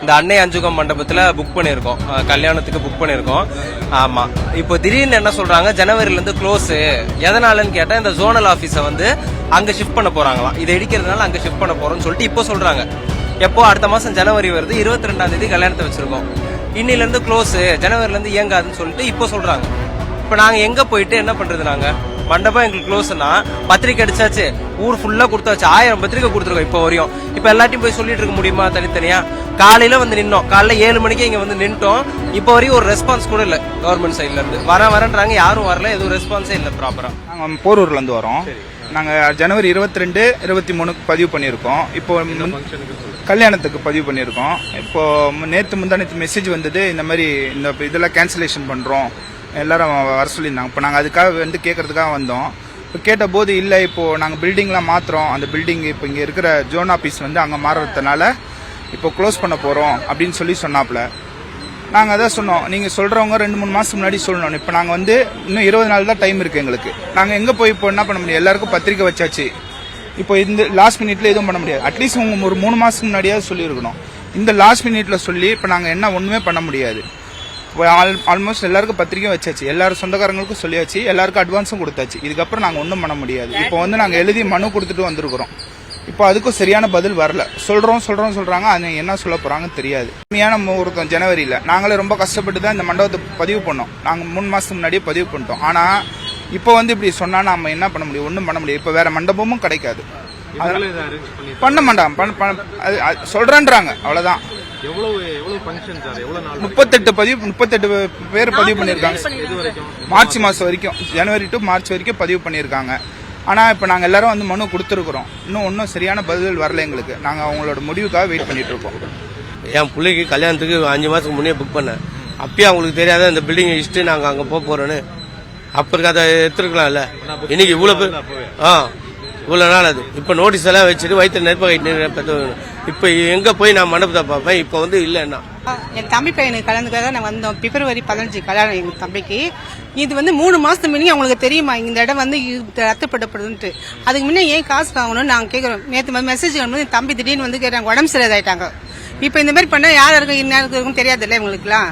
இந்த அன்னை அஞ்சுகம் மண்டபத்துல புக் பண்ணிருக்கோம், கல்யாணத்துக்கு புக் பண்ணிருக்கோம். ஆமா, இப்போ திடீர்னு என்ன சொல்றாங்க, ஜனவரில இருந்து க்ளோஸ். எதனாலன்னு கேட்டா இந்த ஜோனல் ஆபீஸ வந்து அங்க ஷிஃப்ட் பண்ண போறாங்களாம். இதை இடிக்கிறதுனால அங்க ஷிஃப்ட் பண்ண போறோம்னு சொல்லிட்டு இப்போ சொல்றாங்க. எப்போ அடுத்த மாசம் ஜனவரி வருது, 22ஆம் தேதி கல்யாணத்தை வச்சிருக்கோம். இன்னில இருந்து க்ளோஸ், ஜனவரில இருந்து இயங்காதுன்னு சொல்லிட்டு இப்போ சொல்றாங்க. இப்ப நாங்க எங்க போயிட்டு என்ன பண்றது? நாங்க மண்டபம் எங்களுக்கு க்ளோஸ்னா பத்திரிக்கை அடிச்சாச்சு, ஊர் ஃபுல்லா கொடுத்தாச்சு, 1000 பத்திரிக்கை கொடுத்துருக்கோம் இப்போ வரையும். இப்ப எல்லாத்தையும் போய் சொல்லிட்டு இருக்க முடியுமா தனித்தனியா? காலையில வந்து நின்னோம், காலைல 7 மணிக்கு இங்க வந்து நின்ட்டோம். இப்போ வரையும் ஒரு ரெஸ்பான்ஸ் கூட இல்ல கவர்மெண்ட் சைட்ல இருந்து. வரேன்றாங்க, யாரும் வரல, எதுவும் ரெஸ்பான்ஸே இல்ல ப்ராப்பரா. நாங்க போரூர்ல இருந்து வரோம். நாங்க ஜனவரி 22, 23 பதிவு பண்ணிருக்கோம். இப்போ கல்யாணத்துக்கு பதிவு பண்ணிருக்கோம். இப்போ நேத்து முந்தானத்து மெசேஜ் வந்தது, இந்த மாதிரி இந்த இதெல்லாம் கேன்சலேஷன் பண்றோம், எல்லாரும் வர சொல்லியிருந்தாங்க. இப்போ நாங்கள் அதுக்காக வந்து கேட்கறதுக்காக வந்தோம். இப்போ கேட்ட போது இல்லை, இப்போ நாங்கள் பில்டிங்லாம் மாத்துறோம், அந்த பில்டிங் இப்போ இங்கே இருக்கிற ஜோன் ஆஃபீஸ் வந்து அங்கே மாறுறதுனால இப்போ க்ளோஸ் பண்ண போகிறோம் அப்படின்னு சொன்னாப்புல. நாங்கள் அதான் சொன்னோம், நீங்கள் சொல்கிறவங்க 2-3 மாதத்துக்கு முன்னாடி சொல்லணும். இப்போ நாங்கள் வந்து இன்னும் 20 நாள் தான் டைம் இருக்குது எங்களுக்கு. நாங்கள் எங்கே போய் இப்போ என்ன பண்ண முடியும்? எல்லாருக்கும் பத்திரிக்கை வச்சாச்சு. இப்போ இந்த லாஸ்ட் மினிட்ல எதுவும் பண்ண முடியாது. அட்லீஸ்ட் உங்க ஒரு 3 மாதத்துக்கு முன்னாடியாவது சொல்லியிருக்கணும். இந்த லாஸ்ட் மினிட்ல சொல்லி இப்போ நாங்கள் என்ன ஒன்றுமே பண்ண முடியாது. ஆல்மோஸ்ட் எல்லாருக்கும் பத்திரிக்கை வச்சாச்சு, எல்லாரும் சொந்தக்காரங்களுக்கும் சொல்லியாச்சு, எல்லாருக்கும் அட்வான்ஸும் கொடுத்தாச்சு. இதுக்கப்புறம் நாங்கள் ஒன்றும் பண்ண முடியாது. இப்போ வந்து நாங்கள் எழுதி மனு கொடுத்துட்டு வந்திருக்கிறோம். இப்போ அதுக்கும் சரியான பதில் வரல. சொல்றாங்க, அது என்ன சொல்ல போறாங்கன்னு தெரியாது. உண்மையான முகூர்த்தம் ஜனவரியில நாங்களே ரொம்ப கஷ்டப்பட்டு தான் இந்த மண்டபத்தை பதிவு பண்ணோம். நாங்கள் 3 மாசத்துக்கு முன்னாடியே பதிவு பண்ணிட்டோம். ஆனா இப்போ வந்து இப்படி சொன்னா நம்ம என்ன பண்ண முடியும்? ஒன்றும் பண்ண முடியாது. இப்போ வேற மண்டபமும் கிடைக்காது. பண்ண மாட்டான், சொல்றேன்றாங்க, அவ்வளவுதான். 38 பேர் பதிவு பண்ணிருக்காங்க. மார்ச் மாசம் வரைக்கும், ஜனவரி டு மார்ச் வரைக்கும் பதிவு பண்ணிருக்காங்க. ஆனா இப்ப நாங்க எல்லாரும் வந்து மனு கொடுத்துருக்கிறோம். ஒன்னும் சரியான பதில் வரல எங்களுக்கு. நாங்க அவங்களோட முடிவுக்காக வெயிட் பண்ணிட்டு இருக்கோம். என் பிள்ளைக்கு கல்யாணத்துக்கு 5 மாசத்துக்கு முன்னே புக் பண்ணேன். அப்பயே அவங்களுக்கு தெரியாத இந்த பில்டிங் இஷ்டு நாங்க அங்க போறோன்னு. அப்ப இருக்க அதை எடுத்துருக்கலாம்ல. இன்னைக்கு இவ்வளவு இவ்வளவு நாள் அது. இப்ப நோட்டீஸ் எல்லாம் வச்சுட்டு வயிற்று நெருப்ப இப்ப எங்க போய் நான் மண்டபத்தை பார்ப்பேன்? இப்ப வந்து இல்லன்னா என் தம்பி பையனுக்கு கலந்துக்காக நான் வந்தோம். பிப்ரவரி 15 கல்யாணம் எங்க தம்பிக்கு. இது வந்து 3 மாசத்துக்கு முன்னே அவங்களுக்கு தெரியுமா இந்த இடம் வந்து ரத்துப்படப்படுதுன்ட்டு? அதுக்கு முன்னே ஏன் காசு வாங்கணும்னு நாங்க கேட்கறோம். நேற்று மெசேஜ் வந்து என் தம்பி திடீர்னு வந்து கேட்டாங்க, உடம்பு சரியாயிட்டாங்க. இப்ப இந்த மாதிரி பண்ணா யார் இருக்கும், இந்நேரத்துக்கு இருக்கும் தெரியாது இல்ல இவங்களுக்குலாம்.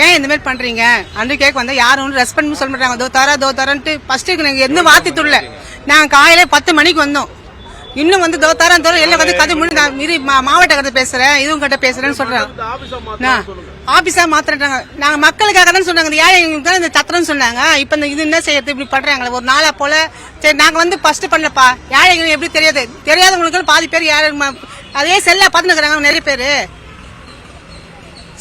ஏன் இந்த மாதிரி பண்றீங்க அன்று கேட்க வந்தா யாரும் ரெஸ்பான்ஸ் சொல்ல மாட்டாங்க. தோ தரன்ட்டு ஃபர்ஸ்ட் நாங்க எந்த வாத்தி துள்ள. நாங்க காலையில 10 மணிக்கு வந்தோம். இன்னும் வந்து தோத்தாரம் எல்லாம் வந்து கதை முடி மாவட்ட கதை பேசுறேன், இதுவும் கிட்ட பேசுறேன்னு சொல்றாங்க. ஆபீஸா மாத்திராங்க. நாங்க மக்களுக்காக தான் சொன்னாங்க, இந்த ஏழைங்களுக்கு இந்த சத்திரம் சொன்னாங்க. இப்ப இந்த இது என்ன செய்யறது இப்படி பண்றாங்களே ஒரு நாளா போல. சரி நாங்க வந்து ஃபர்ஸ்ட் பண்ணலப்பா, ஏழைங்களுக்கு எப்படி தெரியாதவங்களுக்கு பாதி பேர் ஏழை அதே செல்ல பாத்துக்கிறாங்க. நிறைய பேரு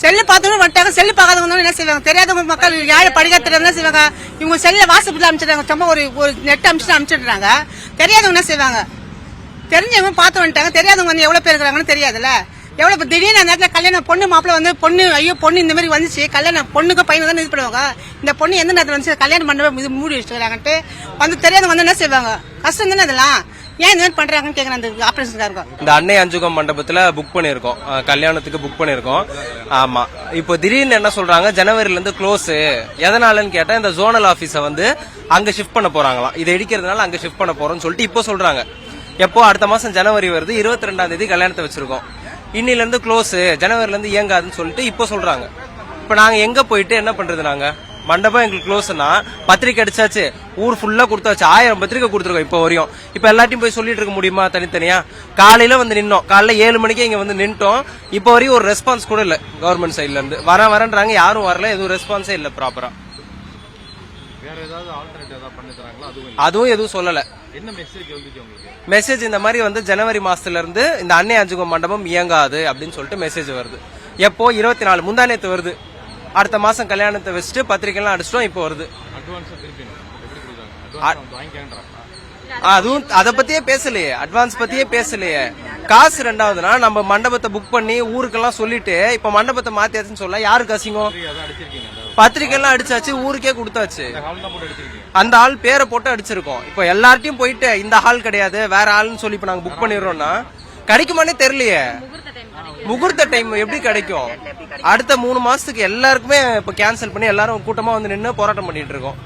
செல்லு பார்த்தவங்க வந்துட்டாங்க. செல்லு பார்க்காதவங்க என்ன செய்வாங்க? தெரியாதவங்க மக்கள் யாரை படிக்க தெரியாத என்ன செய்வாங்க? இவங்க செல்ல வாட்ஸ்அப்ல அனுப்பிச்சிடுறாங்க, சும்மா ஒரு நெட் அனுப்பிச்சிடுறாங்க. தெரியாதவங்க என்ன செய்வாங்க? தெரிஞ்சவங்க பார்த்து வந்துட்டாங்க. தெரியாதவங்க வந்து எவ்வளவு பேர் இருக்கிறாங்கன்னு தெரியாதுல்ல. எவ்வளவு திடீர்னு அந்த நேரத்தில் கல்யாணம் பொண்ணு மாப்பிள்ள வந்து ஐயோ பொண்ணு இந்த மாதிரி வந்துச்சு, கல்யாணம் பொண்ணுக்கு பையனுக்கு தான் இது பண்ணுவாங்க. இந்த பொண்ணு எந்த நேரத்தில் வந்துச்சு, கல்யாணம் மண்டபம் இது மூடி வச்சுக்கிறாங்கன்ட்டு வந்து தெரியாதவங்க வந்து என்ன செய்வாங்க? கஷ்டம் தானே அதெல்லாம். ஏன் இந்த மாதிரி பண்றாங்கன்னு கேட்கறேன். அந்த ஆபரேஷனுக்காக இந்த அன்னை அஞ்சுகம் மண்டபத்துல புக் பண்ணிருக்கோம், கல்யாணத்துக்கு புக் பண்ணிருக்கோம். ஆமா, இப்போ திடீர்னு என்ன சொல்றாங்க, ஜனவரில இருந்து க்ளோஸ். எதனாலன்னு கேட்டா இந்த ஜோனல் ஆபீஸ வந்து அங்க ஷிஃப்ட் பண்ண போறாங்களாம். இதை இடிக்கிறதுனால அங்க ஷிஃப்ட் பண்ண போறோம்னு சொல்லிட்டு இப்போ சொல்றாங்க. எப்போ அடுத்த மாசம் ஜனவரி வருது, 22ஆம் தேதி கல்யாணத்தை வச்சிருக்கோம். இன்னில இருந்து க்ளோஸ், ஜனவரில இருந்து இயங்காதுன்னு சொல்லிட்டு இப்போ சொல்றாங்க. இப்ப நாங்க எங்க போயிட்டு என்ன பண்றது? நாங்க மண்டபம் எங்களுக்கு க்ளோஸ்னா பத்திரிக்கை அடிச்சாச்சு, ஊர் ஃபுல்லா கொடுத்தாச்சு, 1000 பத்திரிக்கை கொடுத்துருக்கோம் இப்போ வரையும். இப்ப எல்லாத்தையும் போய் சொல்லிட்டு இருக்க முடியுமா தனித்தனியா? காலையில வந்து நின்னோம், காலைல 7 மணிக்கு இங்க வந்து நின்ட்டோம். இப்போ வரையும் ஒரு ரெஸ்பான்ஸ் கூட இல்ல கவர்மெண்ட் சைட்ல இருந்து. வரேன்றாங்க, யாரும் வரல, எதுவும் ரெஸ்பான்ஸே இல்ல ப்ராப்பரா. அதுவும் எதுவும் சொல்லல. என்ன மெசேஜ் வந்துச்சு உங்களுக்கு? மெசேஜ் இந்த மாதிரி வந்து ஜனவரி மாசத்துல இருந்து இந்த அன்னை அஞ்சுகம் மண்டபம் இயங்காது அப்படின்னு சொல்லிட்டு மெசேஜ் வருது. எப்போ 24 முந்தானேத்து வருது. அடுத்த மாசம் கல்யாணத்தை வச்சுட்டு பத்திரிகை எல்லாம் அடிச்சிட்டோம். இப்போ வருது. அதுவும் அதை பத்தியே பேசலையே, அட்வான்ஸ் பத்தியே பேசலையே. காசு ரெண்டாவதுனா நம்ம மண்டபத்தை புக் பண்ணி ஊருக்கெல்லாம் சொல்லிட்டு இப்ப மண்டபத்தை மாத்தியாச்சுன்னு சொல்ல யாருக்கு அசிங்கம்? பத்திரிகை எல்லாம் அடிச்சாச்சு, ஊருக்கே கொடுத்தாச்சு. அந்த ஆள் பேரை போட்டு அடிச்சிருக்கோம். இப்ப எல்லார்ட்டையும் போயிட்டு இந்த ஹால் கிடையாது வேற ஆள்னு சொல்லி இப்ப நாங்க புக் பண்ணிடுறோம்னா கிடைக்குமானே தெரியலையே. முகூர்த்த டைம் எப்படி கிடைக்கும்? அடுத்த 3 மாசத்துக்கு எல்லாருக்குமே இப்ப கேன்சல் பண்ணி எல்லாரும் கூட்டமா வந்து நின்று போராட்டம் பண்ணிட்டு இருக்கோம்.